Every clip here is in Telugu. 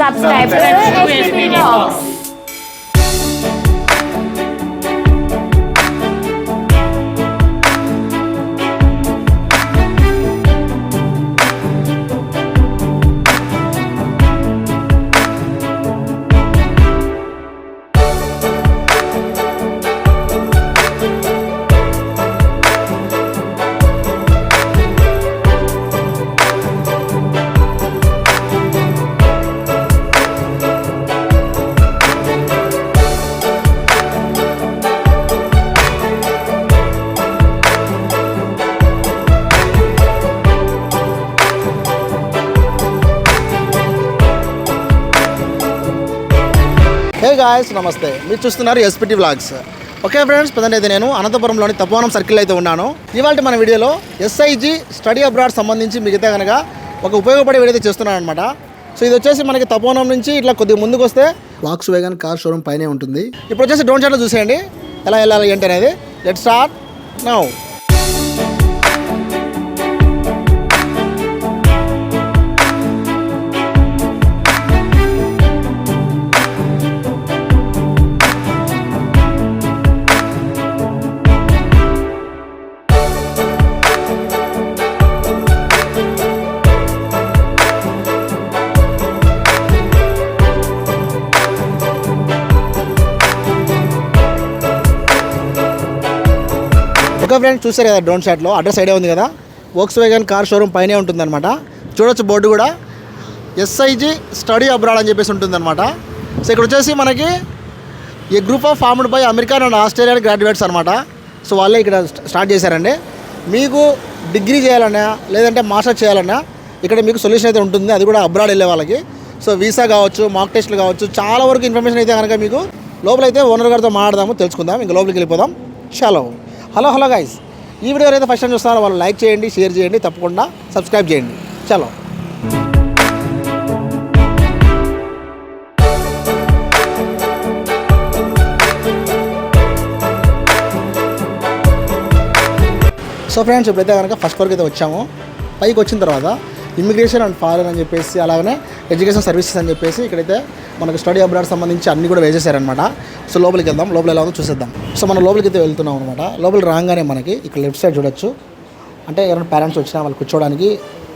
subscribe to SPD Vlogs. Hey guys, నమస్తే. మీరు చూస్తున్నారు SPT vlogs. Okay friends, present అయితే నేను అనంతపురంలోని తపోవనం సర్కిల్ అయితే ఉన్నాను. ఇవాళ మన వీడియోలో ఎస్ఐజి స్టడీ అబ్రాడ్ సంబంధించి మిగతా కనుక ఒక ఉపయోగపడే వీడియో అయితే చేస్తున్నాను అనమాట. సో ఇది వచ్చేసి మనకి తపోవనం నుంచి ఇట్లా కొద్దిగా ముందుకు వస్తే వాక్స్ వేగన్ కార్ షోరూమ్ పైనే ఉంటుంది. ఇప్పుడు వచ్చేసి డ్రోన్ షాట్లో చూసేయండి ఎలా వెళ్ళాలి ఏంటి అనేది. Let's start now. Okay friends, చూసారు కదా డ్రోన్ షాట్లో అడ్రస్ ఐడియా ఉంది కదా. వోక్స్ వేగన్ కార్ షోరూమ్ పైనే ఉంటుందన్నమాట. చూడొచ్చు బోర్డు కూడా ఎస్ఐజి స్టడీ అబ్రాడ్ అని చెప్పేసి ఉంటుందన్నమాట. సో ఇక్కడ వచ్చేసి మనకి ఈ group of formed by American and Australian graduates అనమాట. సో వాళ్ళే ఇక్కడ స్టార్ట్ చేశారండి. మీకు డిగ్రీ చేయాలన్నా లేదంటే మాస్టర్ చేయాలన్నా ఇక్కడ మీకు సొల్యూషన్ అయితే ఉంటుంది. అది కూడా అబ్రాడ్ వెళ్ళే వాళ్ళకి. సో వీసా కావచ్చు, మాక్ టెస్ట్లు కావచ్చు, చాలా వరకు ఇన్ఫర్మేషన్ అయితే కనుక మీకు లోపలైతే ఓనర్ గారితో మాట్లాడదాము, తెలుసుకుందాం. ఇంకా లోపలికి వెళ్ళిపోదాం. చలో. హలో గైస్, ఈ వీడియో అయితే ఫస్ట్ టైం చూస్తున్నారో వాళ్ళు లైక్ చేయండి, షేర్ చేయండి, తప్పకుండా సబ్స్క్రైబ్ చేయండి. చలో. సో ఫ్రెండ్స్, ఇప్పుడైతే కనుక ఫస్ట్ వరకు అయితే వచ్చాము. పైకి వచ్చిన తర్వాత ఇమిగ్రేషన్ అండ్ ఫారెన్ అని చెప్పేసి, అలాగనే ఎడ్యుకేషన్ సర్వీసెస్ అని చెప్పేసి ఇక్కడైతే మనకు స్టడీ అబ్రాడ్ సంబంధించి అన్నీ కూడా వేసేసారనమాట. సో లోపలికి వెళ్దాం, లోపల ఎలా ఉందో చూసేద్దాం. సో మనం లోపలికి అయితే వెళ్తున్నాం అనమాట. లోపల రాగానే మనకి ఇక్కడ లెఫ్ట్ సైడ్ చూడొచ్చు, అంటే ఎవరైనా పేరెంట్స్ వచ్చినా వాళ్ళు కూర్చోవడానికి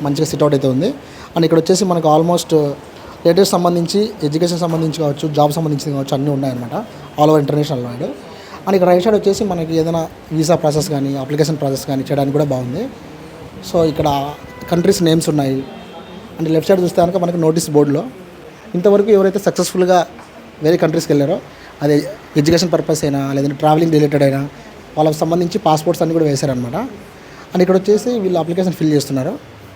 మంచిగా సిట్అవుట్ అయితే ఉంది. అండ్ ఇక్కడ వచ్చేసి మనకు ఆల్మోస్ట్ లేటెస్ట్ సంబంధించి ఎడ్యుకేషన్ సంబంధించి కావచ్చు, జాబ్ సంబంధించి కావచ్చు అన్నీ ఉన్నాయన్నమాట, all over international wide. And ఇక్కడ రైట్ సైడ్ వచ్చేసి మనకి ఏదైనా వీసా ప్రాసెస్ కానీ అప్లికేషన్ ప్రాసెస్ కానీ చేయడానికి కూడా బాగుంది. సో ఇక్కడ కంట్రీస్ నేమ్స్ ఉన్నాయి. అండ్ లెఫ్ట్ సైడ్ చూస్తే కనుక మనకి నోటీస్ బోర్డులో ఇంతవరకు ఎవరైతే సక్సెస్ఫుల్గా వేరే కంట్రీస్కి వెళ్ళారో, అదే ఎడ్యుకేషన్ పర్పస్ అయినా లేదంటే ట్రావెలింగ్ రిలేటెడ్ అయినా వాళ్ళకి సంబంధించి పాస్పోర్ట్స్ అన్నీ కూడా వేశారనమాట. అండ్ ఇక్కడ వచ్చేసి వీళ్ళు అప్లికేషన్ ఫిల్ చేస్తున్నారు.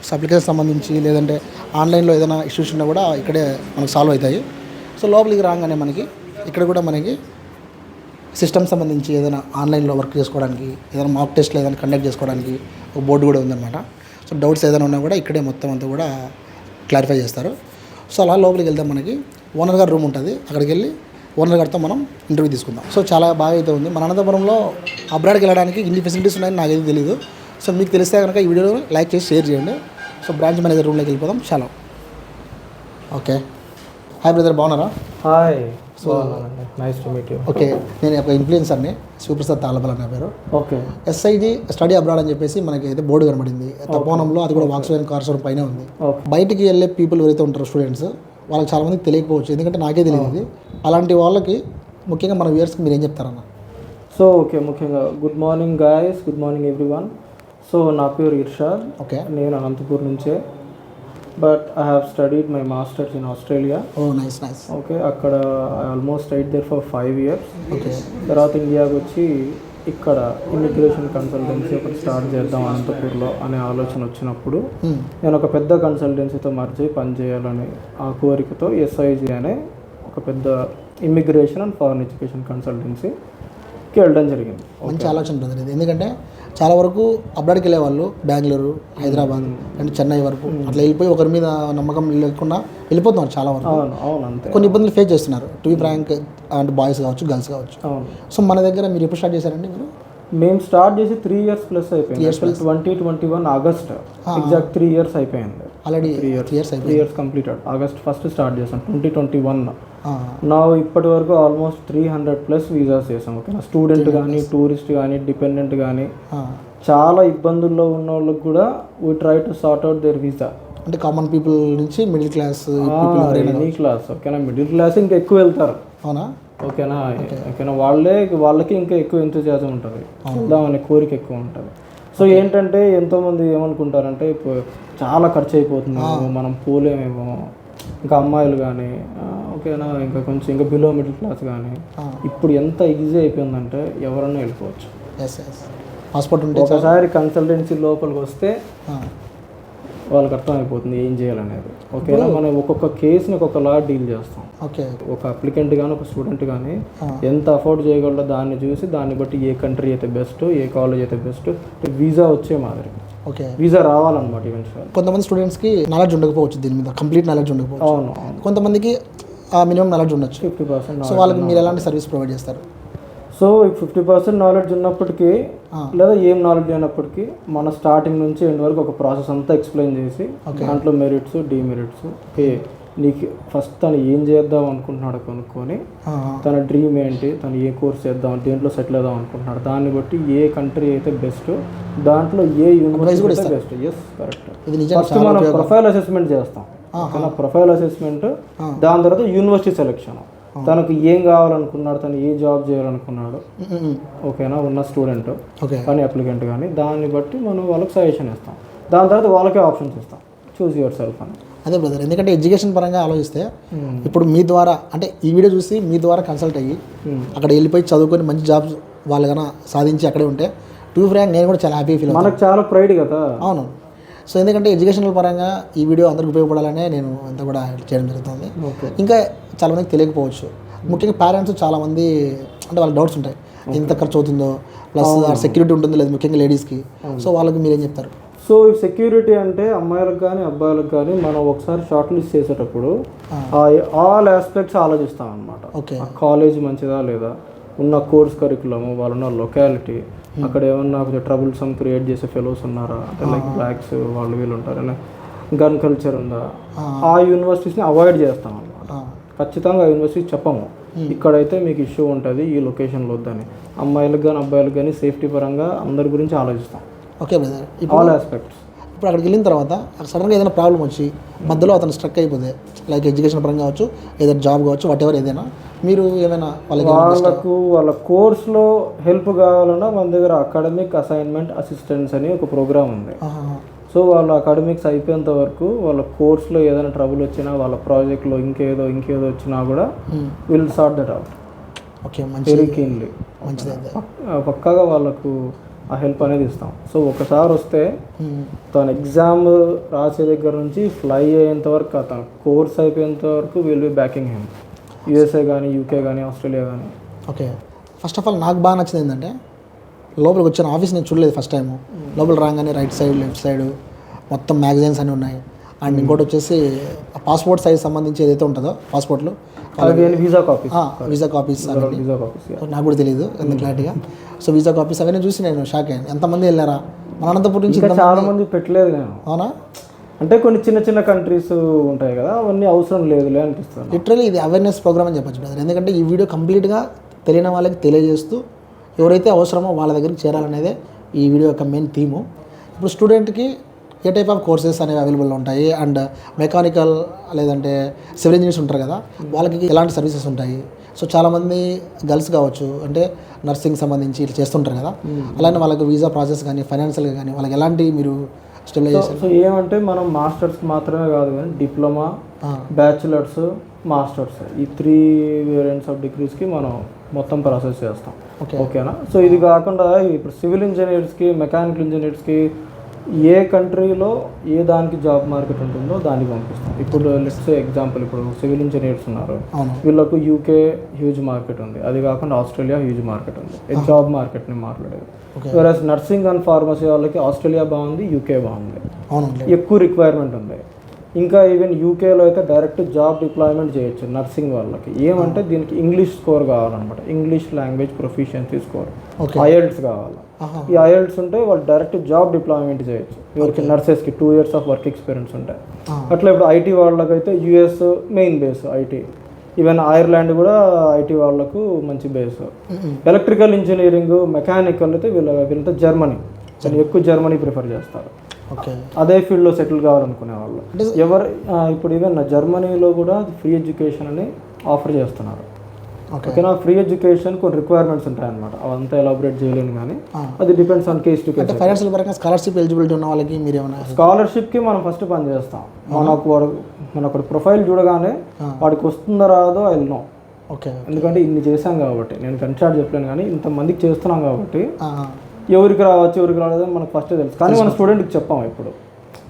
సో అప్లికేషన్ సంబంధించి లేదంటే ఆన్లైన్లో ఏదైనా ఇష్యూస్ ఉన్నా కూడా ఇక్కడే మనకు సాల్వ్ అవుతాయి. సో లోపలికి రాగానే మనకి ఇక్కడ కూడా మనకి సిస్టమ్ సంబంధించి ఏదైనా ఆన్లైన్లో వర్క్ చేసుకోవడానికి, ఏదైనా మాక్ టెస్ట్లు ఏదైనా కండక్ట్ చేసుకోవడానికి ఒక బోర్డు కూడా ఉందన్నమాట. సో డౌట్స్ ఏదైనా ఉన్నా కూడా ఇక్కడే మొత్తం అంతా కూడా క్లారిఫై చేస్తారు. సో అలా లోపలికి వెళ్తే మనకి ఓనర్ గారి రూమ్ ఉంటుంది. అక్కడికి వెళ్ళి ఓనర్ గారితో మనం ఇంటర్వ్యూ తీసుకుందాం. సో చాలా బాగా అయితే ఉంది. మన అనంతపురంలో అబ్రాడ్కి వెళ్ళడానికి ఇన్ని ఫెసిలిటీస్ ఉన్నాయని నాకైతే తెలియదు. సో మీకు తెలిస్తే కనుక ఈ వీడియోలో లైక్ చేసి షేర్ చేయండి. సో బ్రాంచ్ మేనేజర్ రూమ్లోకి వెళ్ళిపోదాం. చాలా ఓకే. హాయ్ బ్రదర్, బాగున్నారా? Hi. So nice to meet you. Okay, నేను ఒక ఇన్ఫ్లుయెన్సర్ని, శివప్రసాద్ తాళబల్ అనే పేరు. ఓకే. ఎస్ఐజి స్టడీ అబ్రాడ్ అని చెప్పేసి మనకి అయితే బోర్డు కనబడింది తపోవనంలో. అది కూడా వాక్స్ వేగన్ కార్ షోరూమ్ పైన ఉంది. బయటికి వెళ్ళే పీపుల్ ఎవరైతే ఉంటారో స్టూడెంట్స్, వాళ్ళకి చాలామందికి తెలియకపోవచ్చు, ఎందుకంటే నాకే తెలియదు ఇది. అలాంటి వాళ్ళకి ముఖ్యంగా మన వ్యూయర్స్కి మీరు ఏం చెప్తారన్న? సో ఓకే, ముఖ్యంగా good morning guys, good morning everyone. So నా పేరు ఇర్షాద్. ఓకే. నేను అనంతపూర్ నుంచే, but I have studied my masters in Australia. Oh nice. Okay, అక్కడ I almost studied there for 5 years. Okay. తర్వాత ఇండియాకి వచ్చి ఇక్కడ ఇమిగ్రేషన్ కన్సల్టెన్సీ ఒకటి స్టార్ట్ చేద్దాం అనంతపూర్లో అనే ఆలోచన వచ్చినప్పుడు నేను ఒక పెద్ద కన్సల్టెన్సీతో మర్చి పనిచేయాలని ఆ కోరికతో ఎస్ఐజి అనే ఒక పెద్ద ఇమిగ్రేషన్ అండ్ ఫారెన్ ఎడ్యుకేషన్ కన్సల్టెన్సీకి వెళ్ళడం జరిగింది. మంచి ఆలోచన ఉంటుంది. ఎందుకంటే చాలా వరకు అబ్రాడ్కి వెళ్ళే వాళ్ళు బెంగళూరు, హైదరాబాద్ అండ్ చెన్నై వరకు అట్లా వెళ్ళిపోయి ఒకరి మీద నమ్మకం లేకుండా వెళ్ళిపోతున్నారు చాలా వరకు. అవును అంతే. కొన్ని ఇబ్బందులు ఫేస్ చేస్తున్నారు, టు బి ఫ్రాంక్, అంటే బాయ్స్ కావచ్చు, గర్ల్స్ కావచ్చు. అవును. సో మన దగ్గర మీరు ఎప్పుడు స్టార్ట్ చేశారండి? మేము స్టార్ట్ చేసి 3 years ప్లస్ అయిపోయింది. 2021 ఆగస్ట్ ఎగ్జాక్ట్ 3 years అయిపోయింది. Already 3 years 3 years completed. August 1st start చేసాం 2021. నా ఇప్పటి వరకు ఆల్మోస్ట్ 300+ వీసాస్ చేసాం. ఓకేనా, స్టూడెంట్ కానీ, టూరిస్ట్ కానీ, డిపెండెంట్ కానీ, చాలా ఇబ్బందుల్లో ఉన్న వాళ్ళకి కూడా we try to sort out their visa. అంటే కామన్ పీపుల్ నుంచి మిడిల్ క్లాస్ ఎనీ క్లాస్. ఓకేనా, మిడిల్ క్లాస్ ఇంకా ఎక్కువ వెళ్తారు. అవునా? ఓకేనా, వాళ్ళకి ఇంకా ఎక్కువ ఎంతోజాజం ఉంటుంది, చూద్దామనే కోరిక ఎక్కువ ఉంటుంది. సో ఏంటంటే ఎంతోమంది ఏమనుకుంటారంటే ఇప్పుడు చాలా ఖర్చు అయిపోతుంది, మనం పోలేమేమో, ఇంకా అమ్మాయిలు కానీ, ఓకేనా, ఇంకా కొంచెం ఇంకా బిలో మిడిల్ క్లాస్ కానీ ఇప్పుడు ఎంత ఈజీ అయిపోయిందంటే ఎవరన్నా వెళ్ళిపోవచ్చు. పాస్పోర్ట్ ఉంటే ఒకసారి కన్సల్టెన్సీ లోపలికి వస్తే వాళ్ళకి అర్థమైపోతుంది ఏం చేయాలనేది. ఓకేనా, మనం ఒక్కొక్క కేసుని ఒక్కొక్కలా డీల్ చేస్తాం. ఓకే, ఒక అప్లికెంట్ కానీ ఒక స్టూడెంట్ కానీ ఎంత అఫోర్డ్ చేయగలరో దాన్ని చూసి దాన్ని బట్టి ఏ కంట్రీ అయితే బెస్ట్, ఏ కాలేజ్ అయితే బెస్ట్, వీసా వచ్చే మాదిరి. ఓకే, వీసా రావాలన్నమాట. ఈవెన్చువల్ కొంతమంది స్టూడెంట్స్కి నాలెడ్జ్ ఉండకపోవచ్చు, దీని మీద కంప్లీట్ నాలెడ్జ్ ఉండకపోవచ్చు. అవును, కొంతమందికి మినిమం నాలెడ్జ్ ఉండొచ్చు, 50%. సో వాళ్ళకి మీరు ఎలాంటి సర్వీస్ ప్రొవైడ్ చేస్తారు? సో 50% నాలెడ్జ్ ఉన్నప్పటికీ లేదా ఏం నాలెడ్జ్ అయినప్పటికీ మన స్టార్టింగ్ నుంచి ఎండ్ వరకు ఒక ప్రాసెస్ అంతా ఎక్స్ప్లెయిన్ చేసి దాంట్లో మెరిట్స్, డిమెరిట్స్, నీకు ఫస్ట్ తను ఏం చేద్దాం అనుకుంటున్నాడు కనుక్కొని, తన డ్రీమ్ ఏంటి, తను ఏ కోర్స్ చేద్దాం, దేంట్లో సెటిల్ అవుదాం అనుకుంటున్నాడు, దాన్ని బట్టి ఏ కంట్రీ అయితే బెస్ట్, దాంట్లో ఏ యూనివర్సిటీ అయితే బెస్ట్. Yes, correct. ఫస్ట్ మనం ప్రొఫైల్ అసెస్మెంట్ చేస్తాం. ప్రొఫైల్ అసెస్మెంట్, దాని తర్వాత యూనివర్సిటీ సెలెక్షన్, తనకు ఏం కావాలనుకున్నాడు, తను ఏ జాబ్ చేయాలనుకున్నాడు, ఓకేనా, ఉన్న స్టూడెంట్ కానీ అప్లికెంట్ కానీ, దాన్ని బట్టి మనం వాళ్ళకి సజెషన్ ఇస్తాం. దాని తర్వాత వాళ్ళకే ఆప్షన్స్ ఇస్తాం, చూస్ యువర్ సెల్ఫ్ అని. అదే బ్రదర్, ఎందుకంటే ఎడ్యుకేషన్ పరంగా ఆలోచిస్తే ఇప్పుడు మీ ద్వారా, అంటే ఈ వీడియో చూసి మీ ద్వారా కన్సల్ట్ అయ్యి అక్కడ వెళ్ళిపోయి చదువుకొని మంచి జాబ్స్ వాళ్ళు కన్నా సాధించి అక్కడే ఉంటే టూ ఫ్రాంక్ నేను కూడా చాలా హ్యాపీ ఫీల్ అవుతాను. మనకు చాలా ప్రైడ్ కదా. అవును. సో ఎందుకంటే ఎడ్యుకేషనల్ పరంగా ఈ వీడియో అందరికి ఉపయోగపడాలనే నేను అంతా కూడా చేయడం జరుగుతుంది. ఇంకా చాలామందికి తెలియకపోవచ్చు, ముఖ్యంగా పేరెంట్స్ చాలామంది అంటే వాళ్ళకి డౌట్స్ ఉంటాయి, ఎంత ఖర్చు అవుతుందో, ప్లస్ సెక్యూరిటీ ఉంటుందో లేదు, ముఖ్యంగా లేడీస్కి. సో వాళ్ళకి మీరేం చెప్తారు? సో ఈ సెక్యూరిటీ అంటే అమ్మాయిలకు కానీ అబ్బాయిలకు కానీ మనం ఒకసారి షార్ట్ లిస్ట్ చేసేటప్పుడు ఆల్ ఆస్పెక్ట్స్ ఆలోచిస్తాం అనమాట. కాలేజ్ మంచిదా లేదా, ఉన్న కోర్స్ కరికులము, వాళ్ళున్న లొకాలిటీ, అక్కడ ఏమన్నా కొంచెం ట్రబుల్సమ్ క్రియేట్ చేసే ఫెలోస్ ఉన్నారా, అంటే లైక్ బ్లాక్స్ వాళ్ళు వీళ్ళు ఉంటారని, గన్ కల్చర్ ఉందా, ఆ యూనివర్సిటీస్ని అవాయిడ్ చేస్తాం అనమాట. ఖచ్చితంగా ఆ యూనివర్సిటీ చెప్పము, ఇక్కడైతే మీకు ఇష్యూ ఉంటుంది, ఈ లొకేషన్లో వద్దని. అమ్మాయిలకు కానీ అబ్బాయిలకు కానీ సేఫ్టీ పరంగా అందరి గురించి ఆలోచిస్తాం. Okay brother, all aspects. ఇప్పుడు అక్కడికి వెళ్ళిన తర్వాత సడన్గా ఏదైనా ప్రాబ్లం వచ్చి మధ్యలో అతను స్ట్రక్ అయిపోతే, లైక్ ఎడ్యుకేషన్ పరంగా కావచ్చు, ఏదైనా జాబ్ కావచ్చు, వాట్ ఎవర్ ఏదైనా, మీరు ఏమైనా వాళ్ళకు వాళ్ళ కోర్స్లో హెల్ప్ కావాలన్నా మన దగ్గర అకాడమిక్ అసైన్మెంట్ అసిస్టెన్స్ అని ఒక ప్రోగ్రామ్ ఉంది. సో వాళ్ళ అకాడమిక్స్ అయిపోయేంత వరకు వాళ్ళ కోర్స్లో ఏదైనా ట్రబుల్ వచ్చినా, వాళ్ళ ప్రాజెక్ట్లో ఇంకేదో వచ్చినా కూడా will sort that out. Okay, very keenly, మంచిది, పక్కాగా వాళ్ళకు ఆ హెల్ప్ అనేది ఇస్తాం. సో ఒకసారి వస్తే తన ఎగ్జామ్ రాసే దగ్గర నుంచి ఫ్లై అయ్యేంత వరకు, తన కోర్స్ అయిపోయేంత వరకు will be backing him, USA కానీ, యూకే కానీ, ఆస్ట్రేలియా కానీ. ఓకే, ఫస్ట్ ఆఫ్ ఆల్ నాకు బాగా నచ్చింది ఏంటంటే లోపలికి వచ్చిన ఆఫీస్ నేను చూడలేదు ఫస్ట్ టైము. లోపల రాగానే రైట్ సైడ్, లెఫ్ట్ సైడ్ మొత్తం మ్యాగజైన్స్ అన్నీ ఉన్నాయి. అండ్ ఇంకోటి వచ్చేసి పాస్పోర్ట్ సైజ్ సంబంధించి ఏదైతే ఉంటుందో పాస్పోర్ట్లు, వీసా కాపీస్ నాకు కూడా తెలియదు ఎంత క్లారిటీగా. సో వీసా కాపీస్ అవన్నీ చూసి నేను షాక్ అయ్యాను. ఎంతమంది వెళ్ళారా మన అనంతపురం నుంచి? చాలా మంది పెట్టలేదు నేను. అవునా? అంటే కొన్ని చిన్న కంట్రీస్ ఉంటాయి కదా, అవన్నీ అవసరం లేదులే అనిపిస్తుంది. లిటరల్లీ ఇది అవేర్నెస్ ప్రోగ్రామ్ అని చెప్పచ్చు బ్రదర్. ఎందుకంటే ఈ వీడియో కంప్లీట్గా తెలియని వాళ్ళకి తెలియజేస్తూ ఎవరైతే అవసరమో వాళ్ళ దగ్గరికి చేరాలనేదే ఈ వీడియో యొక్క మెయిన్ థీము. ఇప్పుడు స్టూడెంట్కి ఏ టైప్ ఆఫ్ కోర్సెస్ అనేవి అవైలబుల్ ఉంటాయి, అండ్ మెకానికల్ లేదంటే సివిల్ ఇంజనీర్స్ ఉంటారు కదా, వాళ్ళకి ఎలాంటి సర్వీసెస్ ఉంటాయి. సో చాలామంది గర్ల్స్ కావచ్చు, అంటే నర్సింగ్ సంబంధించి ఇట్లా చేస్తుంటారు కదా, అలానే వాళ్ళకి వీసా ప్రాసెస్ కానీ, ఫైనాన్షియల్గా కానీ వాళ్ళకి ఎలాంటి మీరు స్టెబిలైజ్ చేస్తారు? సో ఏమంటే మనం మాస్టర్స్కి మాత్రమే కాదు కానీ డిప్లొమా, బ్యాచులర్స్, మాస్టర్స్, ఈ 3 వేరియంట్స్ ఆఫ్ డిగ్రీస్కి మనం మొత్తం ప్రాసెస్ చేస్తాం. ఓకేనా? సో ఇది కాకుండా ఇప్పుడు సివిల్ ఇంజనీర్స్కి, మెకానికల్ ఇంజనీర్స్కి ఏ కంట్రీలో ఏ దానికి జాబ్ మార్కెట్ ఉంటుందో దానికి పంపిస్తాం. ఇప్పుడు లెట్స్ ఎగ్జాంపుల్, ఇప్పుడు సివిల్ ఇంజనీర్స్ ఉన్నారు, వీళ్ళకు యూకే హ్యూజ్ మార్కెట్ ఉంది, అది కాకుండా ఆస్ట్రేలియా హ్యూజ్ మార్కెట్ ఉంది, జాబ్ మార్కెట్ని మాట్లాడేది. వేరస్ నర్సింగ్ అండ్ ఫార్మసీ వాళ్ళకి ఆస్ట్రేలియా బాగుంది, యూకే బాగుంది, ఎక్కువ రిక్వైర్మెంట్ ఉంది. ఇంకా ఈవెన్ యూకేలో అయితే డైరెక్ట్ జాబ్ డిప్లాయ్మెంట్ చేయొచ్చు నర్సింగ్ వాళ్ళకి. ఏమంటే దీనికి ఇంగ్లీష్ స్కోర్ కావాలన్నమాట, English language proficiency score, IELTS కావాలి. ఈ ఐఎల్స్ ఉంటే వాళ్ళు డైరెక్ట్ జాబ్ డిప్లాయ్మెంట్ చేయొచ్చు. ఎవరికి నర్సెస్కి 2 years ఆఫ్ వర్క్ ఎక్స్పీరియన్స్ ఉంటాయి. అట్లా ఇప్పుడు ఐటీ వాళ్ళకైతే US main base IT, even Ireland కూడా ఐటీ వాళ్ళకు మంచి బేస్. ఎలక్ట్రికల్ ఇంజనీరింగ్ మెకానికల్ అయితే వీళ్ళతో జర్మనీ ఎక్కువ జర్మనీ ప్రిఫర్ చేస్తారు. అదే ఫీల్డ్లో సెటిల్ కావాలనుకునే వాళ్ళు ఎవరు ఇప్పుడు ఈవెన్ జర్మనీలో కూడా ఫ్రీ ఎడ్యుకేషన్ అని ఆఫర్ చేస్తున్నారు. ఓకేనా, ఫ్రీ ఎడ్యుకేషన్ కొన్ని రిక్వైర్మెంట్స్ ఉంటాయన్నమాట, అవంతా ఎలాబరేట్ చేయలేను కానీ అది depends on case to case. Financial పరంగా స్కాలర్షిప్ ఎలిజిబిలిటీ ఉన్న వాళ్ళకి మీరు ఏమైనా స్కాలర్షిప్కి మనం ఫస్ట్ పని చేస్తాం. మన ఒకటి ప్రొఫైల్ చూడగానే వాడికి వస్తుందో రాదో ఐ నో. ఓకే, ఎందుకంటే ఇన్ని చేశాం కాబట్టి, నేను కన్సార్ట్ చెప్పలేను కానీ ఇంతమందికి చేస్తున్నాం కాబట్టి ఎవరికి రావచ్చు ఎవరికి రాలేదు మనకు ఫస్ట్ తెలుసు. కానీ మన స్టూడెంట్కి చెప్పాం, ఇప్పుడు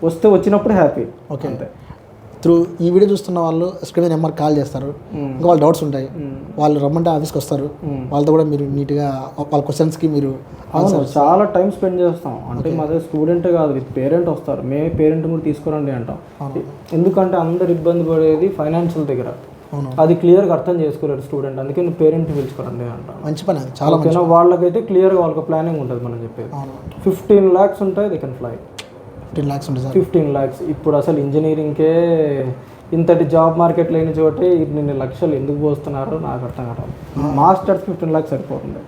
వస్తే వచ్చినప్పుడు హ్యాపీ. ఓకే, అంతే. త్రూ ఈ వీడియో చూస్తున్న వాళ్ళు స్క్రీన్ నెంబర్ కాల్ చేస్తారు, ఇంకా వాళ్ళ డౌట్స్ ఉంటాయి, వాళ్ళు రమ్మంటే ఆఫీస్కి వస్తారు, వాళ్ళతో కూడా మీరు నీట్గా వాళ్ళ క్వశ్చన్స్కి మీరు చాలా టైం స్పెండ్ చేస్తాం. అంటే మాదే స్టూడెంట్ కాదు, విత్ పేరెంట్ వస్తారు, మే పేరెంట్ కూడా తీసుకురండి అంటాం. ఎందుకంటే అందరు ఇబ్బంది పడేది ఫైనాన్షియల్ దగ్గర, అది క్లియర్గా అర్థం చేసుకోలేరు స్టూడెంట్, అందుకే నువ్వు పేరెంట్ పిలుచుకోరండి అంటాం. మంచి పని, చాలా ఓకేనా. వాళ్ళకైతే క్లియర్గా వాళ్ళకి ప్లానింగ్ ఉంటుంది మనం చెప్పేది. 15 lakhs ఉంటాయి, దే కెన్ ఫ్లై. 15 lakhs ఉంటుంది సార్. 15 lakhs ఇప్పుడు అసలు ఇంజనీరింగ్కే ఇంతటి జాబ్ మార్కెట్ లేని చోటే ఇన్ని లక్షలు ఎందుకు పోస్తున్నారో నాకు అర్థం కావడం. మాస్టర్స్ 15 lakhs సరిపోతుంది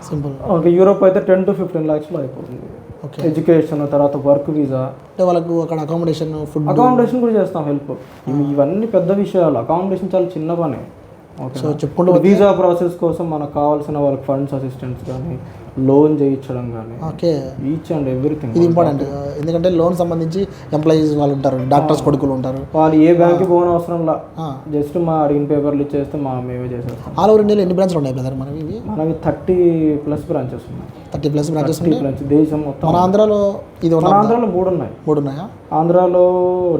సింపుల్. ఓకే, యూరోప్ అయితే 10 to 15 lakhsలో అయిపోతుంది. ఓకే, ఎడ్యుకేషన్ తర్వాత వర్క్ వీసా, అంటే వాళ్ళకు అక్కడ అకామిడేషన్ ఫుడ్ అకామిడేషన్ కూడా చేస్తాం హెల్ప్. ఇవన్నీ పెద్ద విషయాలు, అకామిడేషన్ చాలా చిన్న పని. ఓకే, సో చెప్పుకుంటూ వీసా ప్రాసెస్ కోసం మనకు కావాల్సిన వాళ్ళకి ఫండ్స్ అసిస్టెన్స్ కానీ లోన్ చేయించడం కానీ, ఓకే, ఈచ్ అండ్ ఎవ్రీథింగ్ ఇది ఇంపార్టెంట్. ఎందుకంటే లోన్ సంబంధించి ఎంప్లాయీస్ వాళ్ళు ఉంటారు, డాక్టర్స్ కొడుకులు ఉంటారు, వాళ్ళు ఏ బ్యాంక్కి పోని అవసరంలా జస్ట్ మా అడిగిన పేపర్లు ఇచ్చేస్తే మేమే చేసేస్తాం. ఆల్ ఓవర్ ఇండియాలో ఎన్ని బ్రాంచ్లు ఉన్నాయి బ్రదర్ మనవి? మనకి 30+ బ్రాంచెస్ ఉన్నాయి. 30+ బ్రాంచెస్ ఉన్నాయి దేశం మొత్తం. మన ఆంధ్రాలో మన ఆంధ్రాలో 3 ఉన్నాయి. 3 ఉన్నాయా? ఆంధ్రాలో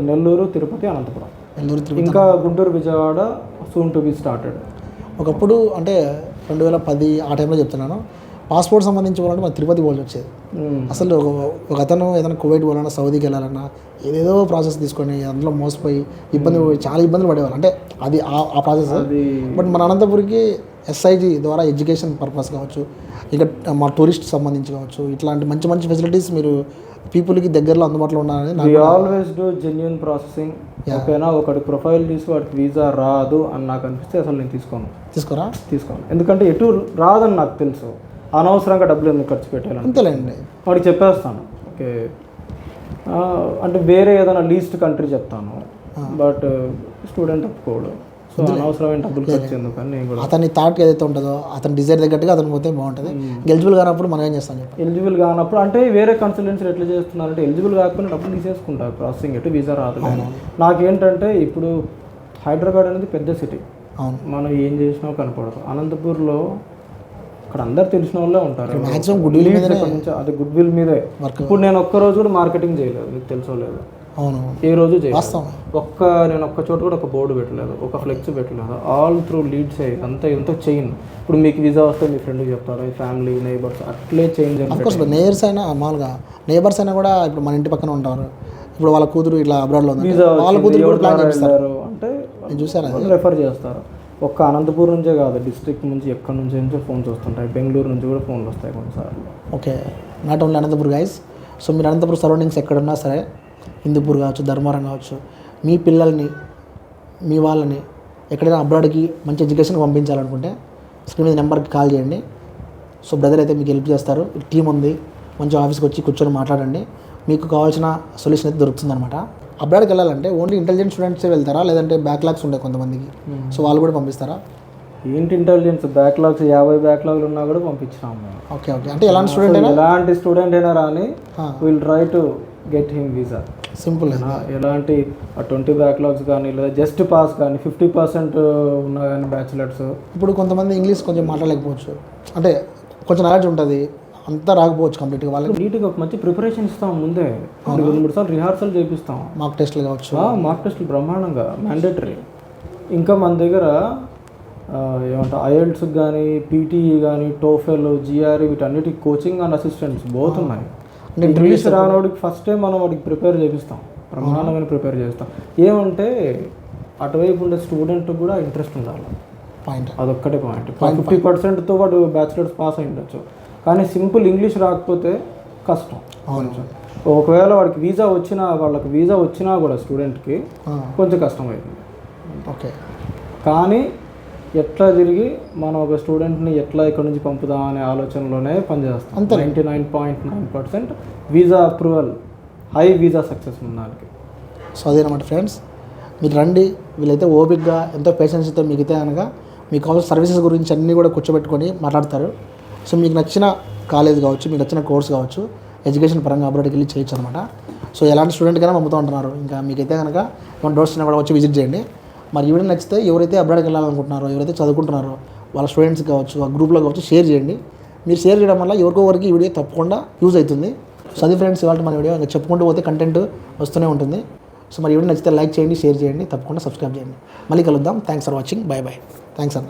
నెల్లూరు, తిరుపతి, అనంతపురం, ఇంకా Guntur, Vijayawada soon to be started. ఒకప్పుడు అంటే 2010 ఆ టైంలో చెప్తున్నాను, పాస్పోర్ట్ సంబంధించి పోవాలంటే మన తిరుపతి పోవాల్సి వచ్చేది. అసలు ఒక అతను ఏదైనా కువైట్ పోవాలన్నా, సౌదీకి వెళ్ళాలన్నా ఏదేదో ప్రాసెస్ తీసుకొని అందులో మోసపోయి చాలా ఇబ్బందులు పడేవాళ్ళు. అంటే అది ఆ ప్రాసెస్. బట్ మన అనంతపురికి ఎస్ఐజి ద్వారా ఎడ్యుకేషన్ పర్పస్ కావచ్చు, ఇక మా టూరిస్ట్ సంబంధించి కావచ్చు, ఇట్లాంటి మంచి మంచి ఫెసిలిటీస్ మీరు పీపుల్కి దగ్గరలో అందుబాటులో ఉన్నారని ఆల్వేస్ డూ జెన్యూన్ ప్రాసెసింగ్. ఓకేనా, ఒకటి ప్రొఫైల్ తీసి వాడికి వీసా రాదు అని నాకు అనిపిస్తే అసలు నేను తీసుకోను. ఎందుకంటే ఎటు రాదని నాకు తెలుసు, అనవసరంగా డబ్బులు ఎందుకు ఖర్చు పెట్టాలని అంతేలేండి. వాడికి చెప్పేస్తాను. ఓకే, అంటే వేరే ఏదైనా లీస్ట్ కంట్రీ చెప్తాను, బట్ స్టూడెంట్ ఒప్పుకోడు. సో అనవసరమైన డబ్బులు ఖర్చు ఎందుకని నేను కూడా అతని థాట్ ఏదైతే ఉంటుందో అతని డిజైర్ తగ్గట్టుగా అతను పోతే బాగుంటుంది. ఎలిజిబుల్ కానప్పుడు మనం ఏం చేస్తాం చెప్పి, ఎలిజిబుల్ కానప్పుడు అంటే వేరే కన్సల్టెన్సీలు ఎట్లా చేస్తున్నారంటే ఎలిజిబుల్ కాకపోయినా డబ్బులు తీసేసుకుంటారు, ప్రాసెసింగ్ ఎటు వీసా రాదు. నాకేంటంటే ఇప్పుడు హైదరాబాద్ అనేది పెద్ద సిటీ, అవును, మనం ఏం చేసినా కనపడదు. అనంతపూర్లో అక్కడ అందరు తెలిసిన వాళ్ళే ఉంటారు, మాక్సిమం గుడ్ విల్ మీద, అది గుడ్ విల్ మీదే. ఇప్పుడు నేను ఒక్కరోజు కూడా మార్కెటింగ్ చేయలేదు, మీకు తెలుసో లేదు. అవును, ఏ రోజు చేయలేదు. నేను ఒక్క చోట కూడా ఒక బోర్డు పెట్టలేదు, ఒక ఫ్లెక్స్ పెట్టలేదు. ఆల్ త్రూ లీడ్స్ అంతా ఎంతో చైన్. ఇప్పుడు మీకు వీసా వస్తే మీ ఫ్రెండ్కి చెప్తారు, ఫ్యామిలీ నైబర్స్ అట్లే చేంజ్. అఫ్కోర్స్ నేబర్స్ అయినా మామూలుగా నేబర్స్ అయినా కూడా ఇప్పుడు మన ఇంటి పక్కన ఉంటారు, ఇప్పుడు వాళ్ళ కూతురు ఇట్లా అబ్రాడ్లో ఉంది, వాళ్ళ కూతురు కూడా ప్లాన్ చేస్తారు అంటే చూసారా, రెఫర్ చేస్తారు. ఒక్క అనంతపూర్ నుంచే కాదు, డిస్ట్రిక్ట్ నుంచి ఎక్కడి నుంచో ఫోన్స్ వస్తుంటాయి, బెంగళూరు నుంచి కూడా ఫోన్లు వస్తాయి కొన్నిసార్లు. Okay, not only Anantapur guys. So మీరు అనంతపూర్ సరౌండింగ్స్ ఎక్కడున్నా సరే, హిందూపూర్ కావచ్చు, ధర్మవరం కావచ్చు, మీ పిల్లల్ని మీ వాళ్ళని ఎక్కడైనా అబ్రాడ్కి మంచి ఎడ్యుకేషన్ పంపించాలనుకుంటే స్క్రీన్ మీద నెంబర్కి కాల్ చేయండి. సో బ్రదర్ అయితే మీకు హెల్ప్ చేస్తారు, టీం ఉంది, మంచి ఆఫీస్కి వచ్చి కూర్చొని మాట్లాడండి, మీకు కావాల్సిన సొల్యూషన్ అయితే దొరుకుతుందన్నమాట. అబ్రాడ్కి వెళ్ళాలంటే ఓన్లీ ఇంటెలిజెంట్ స్టూడెంట్సే వెళ్తారా, లేదంటే బ్యాక్లాగ్స్ ఉంటాయి కొంతమందికి, సో వాళ్ళు కూడా పంపిస్తారా? ఏంటి ఇంటెలిజెన్స్ బ్యాక్లాగ్స్ 50 బ్యాక్లాగ్లు ఉన్నా కూడా పంపించినాము. ఓకే, అంటే ఎలాంటి స్టూడెంట్ అయినా రాని will try to get him visa. Simple. ఎలాంటి 20 బ్యాక్లాగ్స్ కానీ లేదా జస్ట్ పాస్ కానీ 50% ఉన్నా కానీ బ్యాచిలర్స్. ఇప్పుడు కొంతమంది ఇంగ్లీష్ కొంచెం మాట్లాడలేకపోవచ్చు, అంటే కొంచెం నాలెడ్జ్ ఉంటుంది, అంతా రాకపోవచ్చు కంప్లీట్గా. వాళ్ళకి నీట్గా ఒక మంచి ప్రిపరేషన్ ఇస్తాం, ముందే 2-3 సార్లు రిహార్సల్ చేపిస్తాం, మాక్ టెస్ట్లు కావచ్చు. మాక్ టెస్ట్లు బ్రహ్మాండంగా మ్యాండేటరీ. ఇంకా మన దగ్గర ఏమంటారు ఐఎల్ట్స్ కానీ, పీటీఈ కానీ, టోఫెల్, జిఆర్ఈ వీటన్నిటికి కోచింగ్ అండ్ అసిస్టెంట్స్ బోత్ ఉన్నాయి. ఇంగ్లీష్ రానోడికి ఫస్ట్ టైం మనం వాడికి ప్రిపేర్ చేపిస్తాం, బ్రహ్మాండంగా ప్రిపేర్ చేస్తాం. ఏమంటే అటువైపు ఉండే స్టూడెంట్ కూడా ఇంట్రెస్ట్ ఉండాలి, పాయింట్, అదొక్కటే పాయింట్. 50%తో వాడు బ్యాచిలర్స్ పాస్ అయి ఉండొచ్చు, కానీ సింపుల్ ఇంగ్లీష్ రాకపోతే కష్టం. అవును. ఒకవేళ వాళ్ళకి వీసా వచ్చినా కూడా స్టూడెంట్కి కొంచెం కష్టమవుతుంది. ఓకే. కానీ ఎట్లా తిరిగి మనం ఒక స్టూడెంట్ని ఎట్లా ఇక్కడ నుంచి పంపుదాం అనే ఆలోచనలోనే పనిచేస్తాం. అంతే. 99.9% visa approval, high visa success ఉన్నదానికి. సో అదేనమాట ఫ్రెండ్స్, మీరు రండి. వీళ్ళైతే ఓపిక్గా ఎంతో పేషెన్స్తో మీకైతే కనుక మీకు కావాల్సిన సర్వీసెస్ గురించి అన్నీ కూడా కూర్చోబెట్టుకొని మాట్లాడతారు. సో మీకు నచ్చిన కాలేజ్ కావచ్చు, మీకు నచ్చిన కోర్స్ కావచ్చు, ఎడ్యుకేషన్ పరంగా అబ్రాడ్కి వెళ్ళి చేయొచ్చు అనమాట. సో ఎలాంటి స్టూడెంట్కైనా పంపుతూ ఉంటున్నారు. ఇంకా మీకైతే కనుక ఏమైనా డౌట్స్ కూడా వచ్చి విజిట్ చేయండి. మరి ఈవిడ నచ్చితే ఎవరైతే అబ్రాడ్కి వెళ్ళాలనుకుంటున్నారో, ఎవరైతే చదువుకుంటున్నారో వాళ్ళ స్టూడెంట్స్ కావచ్చు, ఆ గ్రూప్లో కావచ్చు షేర్ చేయండి. మీరు షేర్ చేయడం వల్ల ఎవరికొవరికి ఈ వీడియో తప్పకుండా యూజ్ అవుతుంది. సో అది ఫ్రెండ్స్ ఇవాళ మన వీడియో. ఇంకా చెప్పుకుంటూ పోతే కంటెంట్ వస్తూనే ఉంటుంది. సో మరి వీడియో నచ్చితే లైక్ చేయండి, షేర్ చేయండి, తప్పకుండా సబ్స్క్రైబ్ చేయండి. మళ్ళీ కలుద్దాం. Thanks for watching. By by. Thanks అన్న.